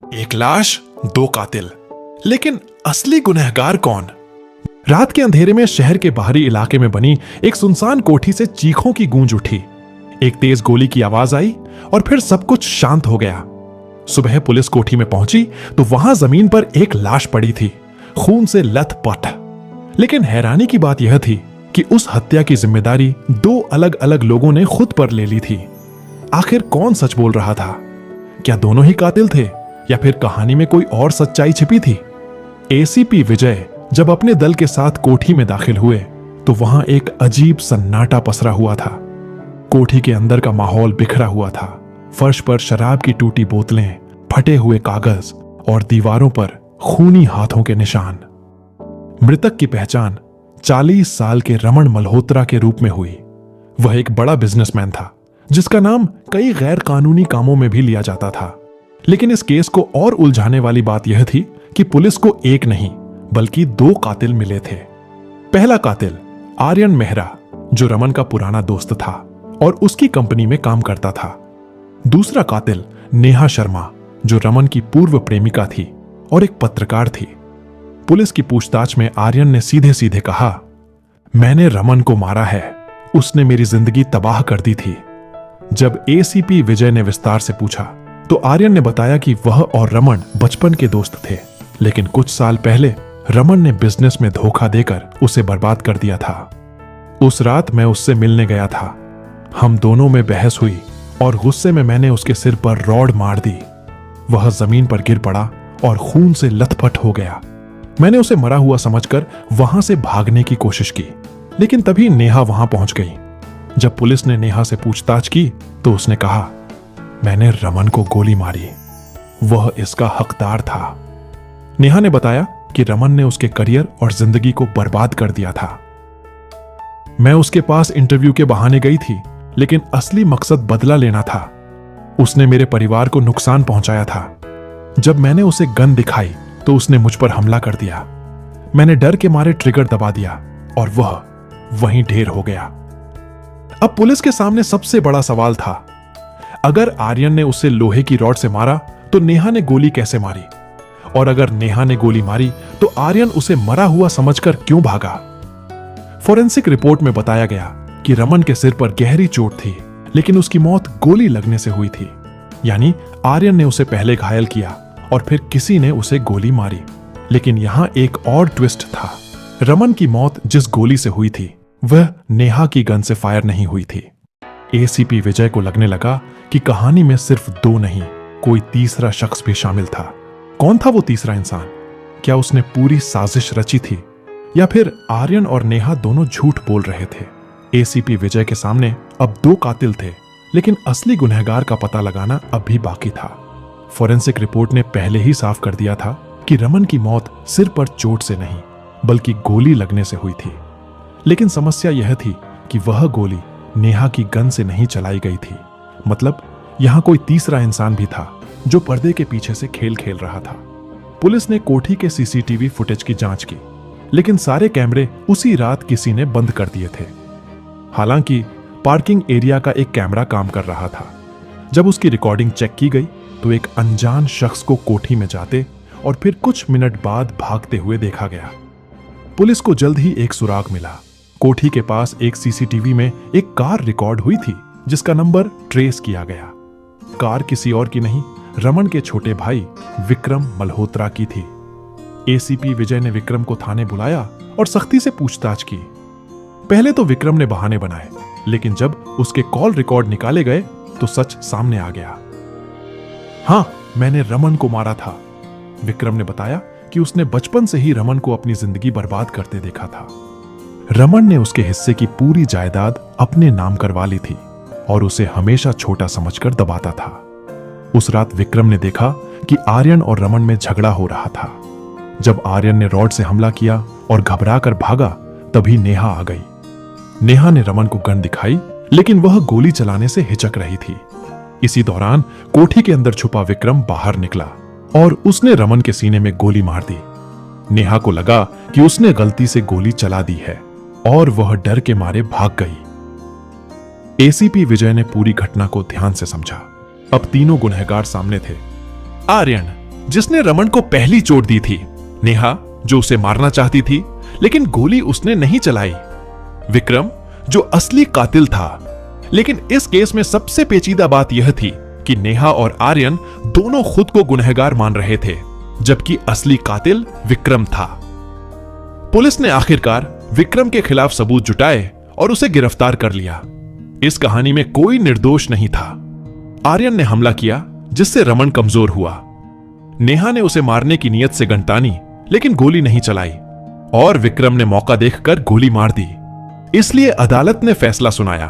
एक लाश, दो कातिल, लेकिन असली गुनहगार कौन? रात के अंधेरे में शहर के बाहरी इलाके में बनी एक सुनसान कोठी से चीखों की गूंज उठी। एक तेज गोली की आवाज आई और फिर सब कुछ शांत हो गया। सुबह पुलिस कोठी में पहुंची तो वहां जमीन पर एक लाश पड़ी थी, खून से लथपथ। लेकिन हैरानी की बात यह थी कि उस हत्या की जिम्मेदारी दो अलग अलग लोगों ने खुद पर ले ली थी। आखिर कौन सच बोल रहा था? क्या दोनों ही कातिल थे या फिर कहानी में कोई और सच्चाई छिपी थी? एसीपी विजय जब अपने दल के साथ कोठी में दाखिल हुए तो वहां एक अजीब सन्नाटा पसरा हुआ था। कोठी के अंदर का माहौल बिखरा हुआ था। फर्श पर शराब की टूटी बोतलें, फटे हुए कागज और दीवारों पर खूनी हाथों के निशान। मृतक की पहचान 40 साल के रमन मल्होत्रा के रूप में हुई। वह एक बड़ा बिजनेसमैन था जिसका नाम कई गैर कानूनी कामों में भी लिया जाता था। लेकिन इस केस को और उलझाने वाली बात यह थी कि पुलिस को एक नहीं बल्कि दो कातिल मिले थे। पहला कातिल आर्यन मेहरा, जो रमन का पुराना दोस्त था और उसकी कंपनी में काम करता था। दूसरा कातिल नेहा शर्मा, जो रमन की पूर्व प्रेमिका थी और एक पत्रकार थी। पुलिस की पूछताछ में आर्यन ने सीधे सीधे कहा, मैंने रमन को मारा है, उसने मेरी जिंदगी तबाह कर दी थी। जब एसीपी विजय ने विस्तार से पूछा तो आर्यन ने बताया कि वह और रमन बचपन के दोस्त थे, लेकिन कुछ साल पहले रमन ने बिजनेस में धोखा देकर उसे बर्बाद कर दिया था। उस रात मैं उससे मिलने गया था। हम दोनों में बहस हुई और गुस्से में मैंने उसके सिर पर रॉड मार दी। वह जमीन पर गिर पड़ा और खून से लथपथ हो गया। मैंने उसे मरा हुआ समझकर वहां से भागने की कोशिश की, लेकिन तभी नेहा वहां पहुंच गई। जब पुलिस ने नेहा से पूछताछ की तो उसने कहा, मैंने रमन को गोली मारी, वह इसका हकदार था। नेहा ने बताया कि रमन ने उसके करियर और जिंदगी को बर्बाद कर दिया था। मैं उसके पास इंटरव्यू के बहाने गई थी, लेकिन असली मकसद बदला लेना था। उसने मेरे परिवार को नुकसान पहुंचाया था। जब मैंने उसे गन दिखाई तो उसने मुझ पर हमला कर दिया। मैंने डर के मारे ट्रिगर दबा दिया और वह वहीं ढेर हो गया। अब पुलिस के सामने सबसे बड़ा सवाल था, अगर आर्यन ने उसे लोहे की रॉड से मारा तो नेहा ने गोली कैसे मारी? और अगर नेहा ने गोली मारी तो आर्यन उसे मरा हुआ समझकर क्यों भागा? फोरेंसिक रिपोर्ट में बताया गया कि रमन के सिर पर गहरी चोट थी, लेकिन उसकी मौत गोली लगने से हुई थी। यानी आर्यन ने उसे पहले घायल किया और फिर किसी ने उसे गोली मारी। लेकिन यहां एक और ट्विस्ट था। रमन की मौत जिस गोली से हुई थी वह नेहा की गन से फायर नहीं हुई थी। एसीपी विजय को लगने लगा कि कहानी में सिर्फ दो नहीं, कोई तीसरा शख्स भी शामिल था। कौन था वो तीसरा इंसान? क्या उसने पूरी साजिश रची थी या फिर आर्यन और नेहा दोनों झूठ बोल रहे थे? एसीपी विजय के सामने अब दो कातिल थे, लेकिन असली गुनहगार का पता लगाना अभी बाकी था। फोरेंसिक रिपोर्ट ने पहले ही साफ कर दिया था कि रमन की मौत सिर पर चोट से नहीं बल्कि गोली लगने से हुई थी। लेकिन समस्या यह थी कि वह गोली नेहा की गन से नहीं चलाई गई थी। मतलब यहां कोई तीसरा इंसान भी था जो पर्दे के पीछे से खेल खेल रहा था। पुलिस ने कोठी के सीसीटीवी फुटेज की जांच की, लेकिन सारे कैमरे उसी रात किसी ने बंद कर दिए थे। हालांकि पार्किंग एरिया का एक कैमरा काम कर रहा था। जब उसकी रिकॉर्डिंग चेक की गई तो एक अनजान शख्स को कोठी में जाते और फिर कुछ मिनट बाद भागते हुए देखा गया। पुलिस को जल्द ही एक सुराग मिला। कोठी के पास एक सीसीटीवी में एक कार रिकॉर्ड हुई थी जिसका नंबर ट्रेस किया गया। कार किसी और की नहीं, रमन के छोटे भाई विक्रम मल्होत्रा की थी। एसीपी विजय ने विक्रम को थाने बुलाया और सख्ती से पूछताछ की। पहले तो विक्रम ने बहाने बनाए, लेकिन जब उसके कॉल रिकॉर्ड निकाले गए तो सच सामने आ गया। हां, मैंने रमन को मारा था। विक्रम ने बताया कि उसने बचपन से ही रमन को अपनी जिंदगी बर्बाद करते देखा था। रमन ने उसके हिस्से की पूरी जायदाद अपने नाम करवा ली थी और उसे हमेशा छोटा समझकर दबाता था। उस रात विक्रम ने देखा कि आर्यन और रमन में झगड़ा हो रहा था। जब आर्यन ने रॉड से हमला किया और घबराकर भागा, तभी नेहा आ गई। नेहा ने रमन को गन दिखाई, लेकिन वह गोली चलाने से हिचक रही थी। इसी दौरान कोठी के अंदर छुपा विक्रम बाहर निकला और उसने रमन के सीने में गोली मार दी। नेहा को लगा कि उसने गलती से गोली चला दी है और वह डर के मारे भाग गई। एसीपी विजय ने पूरी घटना को ध्यान से समझा। अब तीनों गुनहगार सामने थे। आर्यन, जिसने रमन को पहली चोट दी थी, नेहा जो उसे मारना चाहती थी लेकिन गोली उसने नहीं चलाई, विक्रम जो असली कातिल था। लेकिन इस केस में सबसे पेचीदा बात यह थी कि नेहा और आर्यन दोनों खुद को गुनहगार मान रहे थे, जबकि असली कातिल विक्रम था। पुलिस ने आखिरकार विक्रम के खिलाफ सबूत जुटाए और उसे गिरफ्तार कर लिया। इस कहानी में कोई निर्दोष नहीं था। आर्यन ने हमला किया जिससे रमन कमजोर हुआ। नेहा ने उसे मारने की नीयत से गन तानी लेकिन गोली नहीं चलाई और विक्रम ने मौका देखकर गोली मार दी। इसलिए अदालत ने फैसला सुनाया।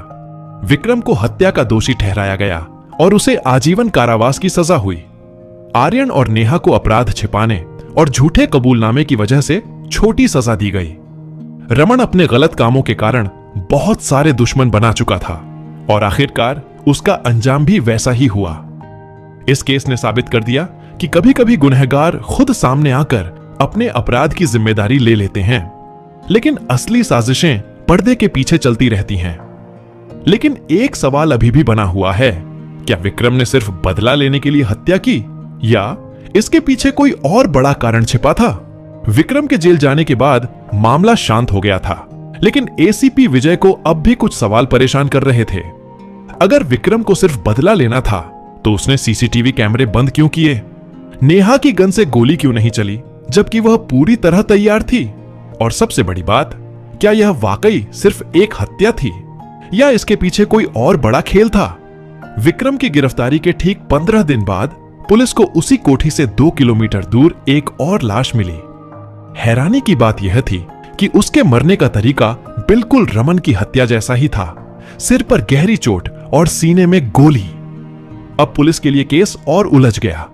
विक्रम को हत्या का दोषी ठहराया गया और उसे आजीवन कारावास की सजा हुई। आर्यन और नेहा को अपराध छिपाने और झूठे कबूलनामे की वजह से छोटी सजा दी गई। रमन अपने गलत कामों के कारण बहुत सारे दुश्मन बना चुका था और आखिरकार उसका अंजाम भी वैसा ही हुआ। इस केस ने साबित कर दिया कि कभी कभी गुनहगार खुद सामने आकर अपने अपराध की जिम्मेदारी ले लेते हैं, लेकिन असली साजिशें पर्दे के पीछे चलती रहती हैं। लेकिन एक सवाल अभी भी बना हुआ है, क्या विक्रम ने सिर्फ बदला लेने के लिए हत्या की या इसके पीछे कोई और बड़ा कारण छिपा था? विक्रम के जेल जाने के बाद मामला शांत हो गया था, लेकिन एसीपी विजय को अब भी कुछ सवाल परेशान कर रहे थे। अगर विक्रम को सिर्फ बदला लेना था तो उसने सीसीटीवी कैमरे बंद क्यों किए? नेहा की गन से गोली क्यों नहीं चली जबकि वह पूरी तरह तैयार थी? और सबसे बड़ी बात, क्या यह वाकई सिर्फ एक हत्या थी या इसके पीछे कोई और बड़ा खेल था? विक्रम की गिरफ्तारी के ठीक 15 दिन बाद पुलिस को उसी कोठी से 2 किलोमीटर दूर एक और लाश मिली। हैरानी की बात यह थी कि उसके मरने का तरीका बिल्कुल रमन की हत्या जैसा ही था, सिर पर गहरी चोट और सीने में गोली। अब पुलिस के लिए केस और उलझ गया।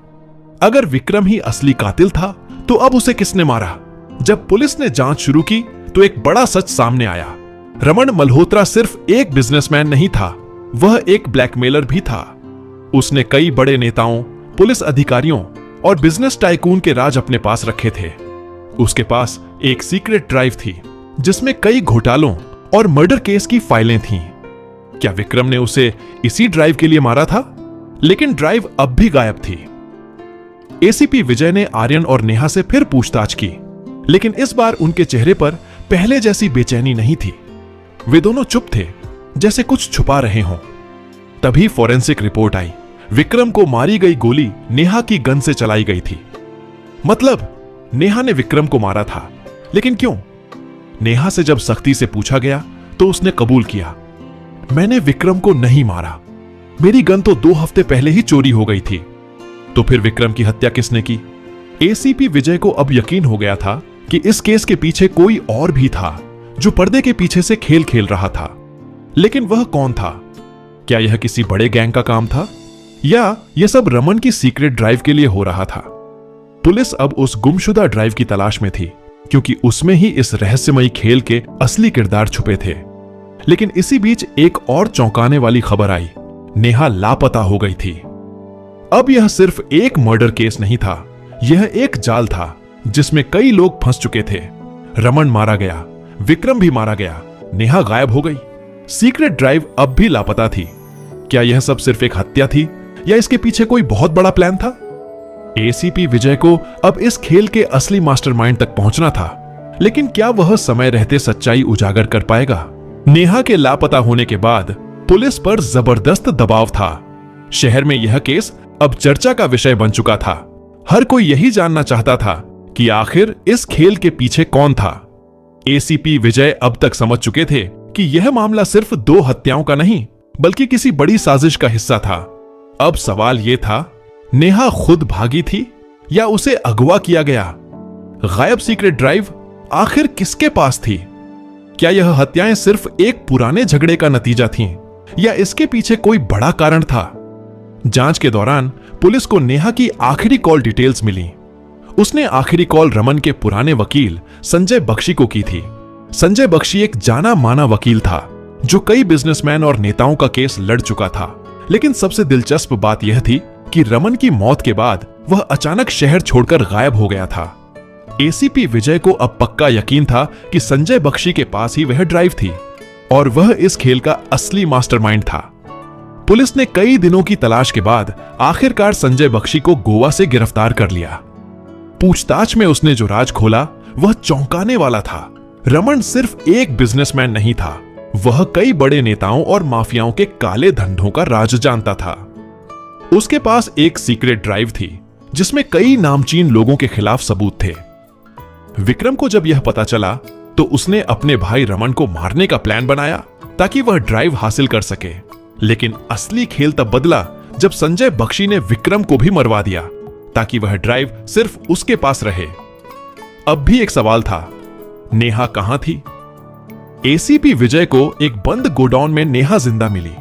अगर विक्रम ही असली कातिल था तो अब उसे किसने मारा? जब पुलिस ने जांच शुरू की तो एक बड़ा सच सामने आया। रमन मल्होत्रा सिर्फ एक बिजनेसमैन नहीं था, वह एक ब्लैकमेलर भी था। उसने कई बड़े नेताओं, पुलिस अधिकारियों और बिजनेस टाइकून के राज अपने पास रखे थे। उसके पास एक सीक्रेट ड्राइव थी जिसमें कई घोटालों और मर्डर केस की फाइलें थीं। क्या विक्रम ने उसे इसी ड्राइव के लिए मारा था? लेकिन ड्राइव अब भी गायब थी। एसीपी विजय ने आर्यन और नेहा से फिर पूछताछ की, लेकिन इस बार उनके चेहरे पर पहले जैसी बेचैनी नहीं थी। वे दोनों चुप थे, जैसे कुछ छुपा रहे हों। तभी फॉरेंसिक रिपोर्ट आई। विक्रम को मारी गई गोली नेहा की गन से चलाई गई थी। मतलब नेहा ने विक्रम को मारा था, लेकिन क्यों? नेहा से जब सख्ती से पूछा गया तो उसने कबूल किया, मैंने विक्रम को नहीं मारा, मेरी गन तो 2 हफ्ते पहले ही चोरी हो गई थी। तो फिर विक्रम की हत्या किसने की? एसीपी विजय को अब यकीन हो गया था कि इस केस के पीछे कोई और भी था जो पर्दे के पीछे से खेल खेल रहा था। लेकिन वह कौन था? क्या यह किसी बड़े गैंग का काम था या यह सब रमन की सीक्रेट ड्राइव के लिए हो रहा था? पुलिस अब उस गुमशुदा ड्राइव की तलाश में थी, क्योंकि उसमें ही इस रहस्यमयी खेल के असली किरदार छुपे थे। लेकिन इसी बीच एक और चौंकाने वाली खबर आई। नेहा लापता हो गई थी। अब यह सिर्फ एक मर्डर केस नहीं था, यह एक जाल था जिसमें कई लोग फंस चुके थे। रमन मारा गया, विक्रम भी मारा गया, नेहा गायब हो गई, सीक्रेट ड्राइव अब भी लापता थी। क्या यह सब सिर्फ एक हत्या थी या इसके पीछे कोई बहुत बड़ा प्लान था? एसीपी विजय को अब इस खेल के असली मास्टरमाइंड तक पहुंचना था, लेकिन क्या वह समय रहते सच्चाई उजागर कर पाएगा? नेहा के लापता होने के बाद पुलिस पर जबरदस्त दबाव था। शहर में यह केस अब चर्चा का विषय बन चुका था। हर कोई यही जानना चाहता था कि आखिर इस खेल के पीछे कौन था। एसीपी विजय अब तक समझ चुके थे कि यह मामला सिर्फ 2 हत्याओं का नहीं, बल्कि किसी बड़ी साजिश का हिस्सा था। अब सवाल यह था, नेहा खुद भागी थी या उसे अगवा किया गया? गायब सीक्रेट ड्राइव आखिर किसके पास थी? क्या यह हत्याएं सिर्फ एक पुराने झगड़े का नतीजा थीं या इसके पीछे कोई बड़ा कारण था? जांच के दौरान पुलिस को नेहा की आखिरी कॉल डिटेल्स मिली। उसने आखिरी कॉल रमन के पुराने वकील संजय बख्शी को की थी। संजय बख्शी एक जाना माना वकील था जो कई बिजनेसमैन और नेताओं का केस लड़ चुका था। लेकिन सबसे दिलचस्प बात यह थी कि रमन की मौत के बाद वह अचानक शहर छोड़कर गायब हो गया था। एसीपी विजय को अब पक्का यकीन था कि संजय बख्शी के पास ही वह ड्राइव थी और वह इस खेल का असली मास्टरमाइंड था। पुलिस ने कई दिनों की तलाश के बाद आखिरकार संजय बख्शी को गोवा से गिरफ्तार कर लिया। पूछताछ में उसने जो राज खोला वह चौंकाने वाला था। रमन सिर्फ एक बिजनेसमैन नहीं था, वह कई बड़े नेताओं और माफियाओं के काले धंधों का राज जानता था। उसके पास एक सीक्रेट ड्राइव थी जिसमें कई नामचीन लोगों के खिलाफ सबूत थे। विक्रम को जब यह पता चला तो उसने अपने भाई रमन को मारने का प्लान बनाया ताकि वह ड्राइव हासिल कर सके। लेकिन असली खेल तब बदला जब संजय बख्शी ने विक्रम को भी मरवा दिया ताकि वह ड्राइव सिर्फ उसके पास रहे। अब भी एक सवाल था, नेहा कहां थी? एसीपी विजय को एक बंद गोडाउन में नेहा जिंदा मिली।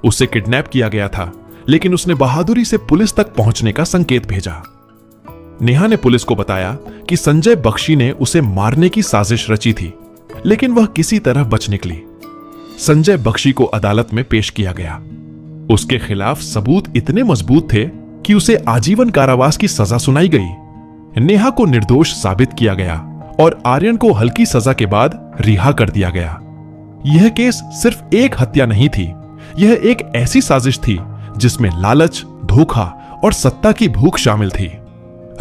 उसे किडनैप किया गया था, लेकिन उसने बहादुरी से पुलिस तक पहुंचने का संकेत भेजा। नेहा ने पुलिस को बताया कि संजय बख्शी ने उसे मारने की साजिश रची थी, लेकिन वह किसी तरह बच निकली। संजय बख्शी को अदालत में पेश किया गया। उसके खिलाफ सबूत इतने मजबूत थे कि उसे आजीवन कारावास की सजा सुनाई गई। नेहा को निर्दोष साबित किया गया और आर्यन को हल्की सजा के बाद रिहा कर दिया गया। यह केस सिर्फ एक हत्या नहीं थी, यह एक ऐसी साजिश थी जिसमें लालच, धोखा और सत्ता की भूख शामिल थी।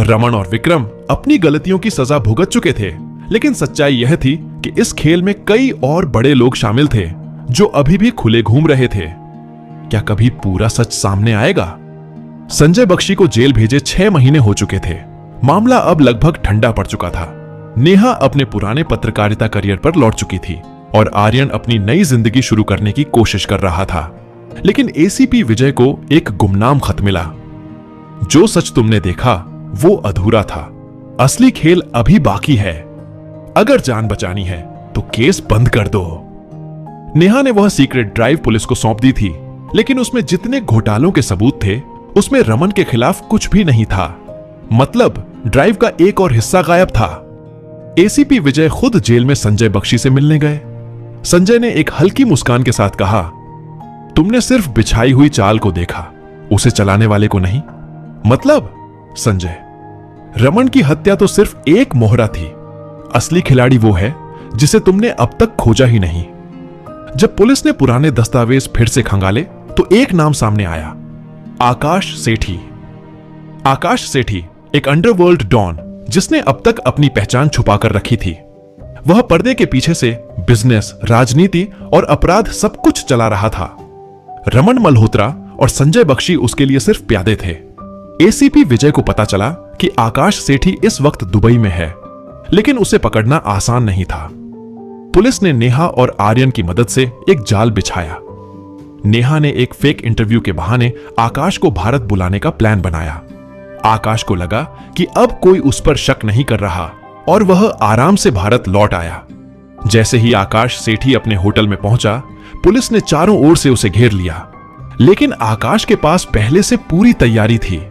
रमन और विक्रम अपनी गलतियों की सजा भुगत चुके थे, लेकिन सच्चाई यह थी कि इस खेल में कई और बड़े लोग शामिल थे जो अभी भी खुले घूम रहे थे। क्या कभी पूरा सच सामने आएगा? संजय बख्शी को जेल भेजे 6 महीने हो चुके थे। मामला अब लगभग ठंडा पड़ चुका था। नेहा अपने पुराने पत्रकारिता करियर पर लौट चुकी थी और आर्यन अपनी नई जिंदगी शुरू करने की कोशिश कर रहा था। लेकिन एसीपी विजय को एक गुमनाम खत मिला। जो सच तुमने देखा वो अधूरा था, असली खेल अभी बाकी है। अगर जान बचानी है तो केस बंद कर दो। नेहा ने वह सीक्रेट ड्राइव पुलिस को सौंप दी थी, लेकिन उसमें जितने घोटालों के सबूत थे उसमें रमन के खिलाफ कुछ भी नहीं था। मतलब ड्राइव का एक और हिस्सा गायब था। एसीपी विजय खुद जेल में संजय बख्शी से मिलने गए। संजय ने एक हल्की मुस्कान के साथ कहा, तुमने सिर्फ बिछाई हुई चाल को देखा, उसे चलाने वाले को नहीं। मतलब संजय, रमन की हत्या तो सिर्फ एक मोहरा थी। असली खिलाड़ी वो है जिसे तुमने अब तक खोजा ही नहीं। जब पुलिस ने पुराने दस्तावेज फिर से खंगाले तो एक नाम सामने आया, आकाश सेठी। आकाश सेठी एक अंडरवर्ल्ड डॉन जिसने अब तक अपनी पहचान छुपाकर रखी थी। वह पर्दे के पीछे से बिजनेस, राजनीति और अपराध सब कुछ चला रहा था। रमन मल्होत्रा और संजय बख्शी उसके लिए सिर्फ प्यादे थे। एसीपी विजय को पता चला कि आकाश सेठी इस वक्त दुबई में है, लेकिन उसे पकड़ना आसान नहीं था। पुलिस ने नेहा और आर्यन की मदद से एक जाल बिछाया। नेहा ने एक फेक इंटरव्यू के बहाने आकाश को भारत बुलाने का प्लान बनाया। आकाश को लगा कि अब कोई उस पर शक नहीं कर रहा और वह आराम से भारत लौट आया। जैसे ही आकाश सेठी अपने होटल में पहुंचा, पुलिस ने चारों ओर से उसे घेर लिया। लेकिन आकाश के पास पहले से पूरी तैयारी थी।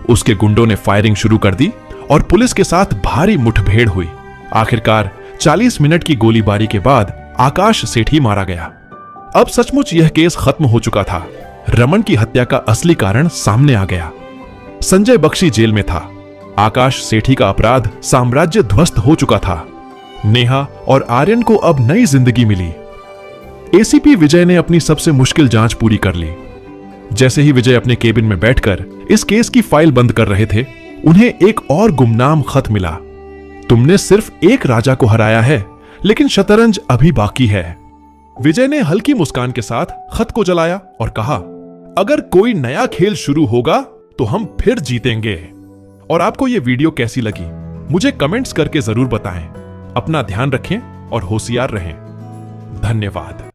उसके गुंडों ने फायरिंग शुरू कर दी और पुलिस के साथ भारी मुठभेड़ हुई। आखिरकार 40 मिनट की गोलीबारी के बाद आकाश सेठी मारा गया। अब सचमुच यह केस खत्म हो चुका था। रमन की हत्या का असली कारण सामने आ गया। संजय बख्शी जेल में था। आकाश सेठी का अपराध साम्राज्य ध्वस्त हो चुका था। नेहा और आर्यन को अब नई जिंदगी मिली। एसीपी विजय ने अपनी सबसे मुश्किल जांच पूरी कर ली। जैसे ही विजय अपने केबिन में बैठकर इस केस की फाइल बंद कर रहे थे, उन्हें एक और गुमनाम खत मिला। तुमने सिर्फ एक राजा को हराया है, लेकिन शतरंज अभी बाकी है। विजय ने हल्की मुस्कान के साथ खत को जलाया और कहा, अगर कोई नया खेल शुरू होगा तो हम फिर जीतेंगे। और आपको यह वीडियो कैसी लगी मुझे कमेंट्स करके जरूर बताएं। अपना ध्यान रखें और होशियार रहें। धन्यवाद।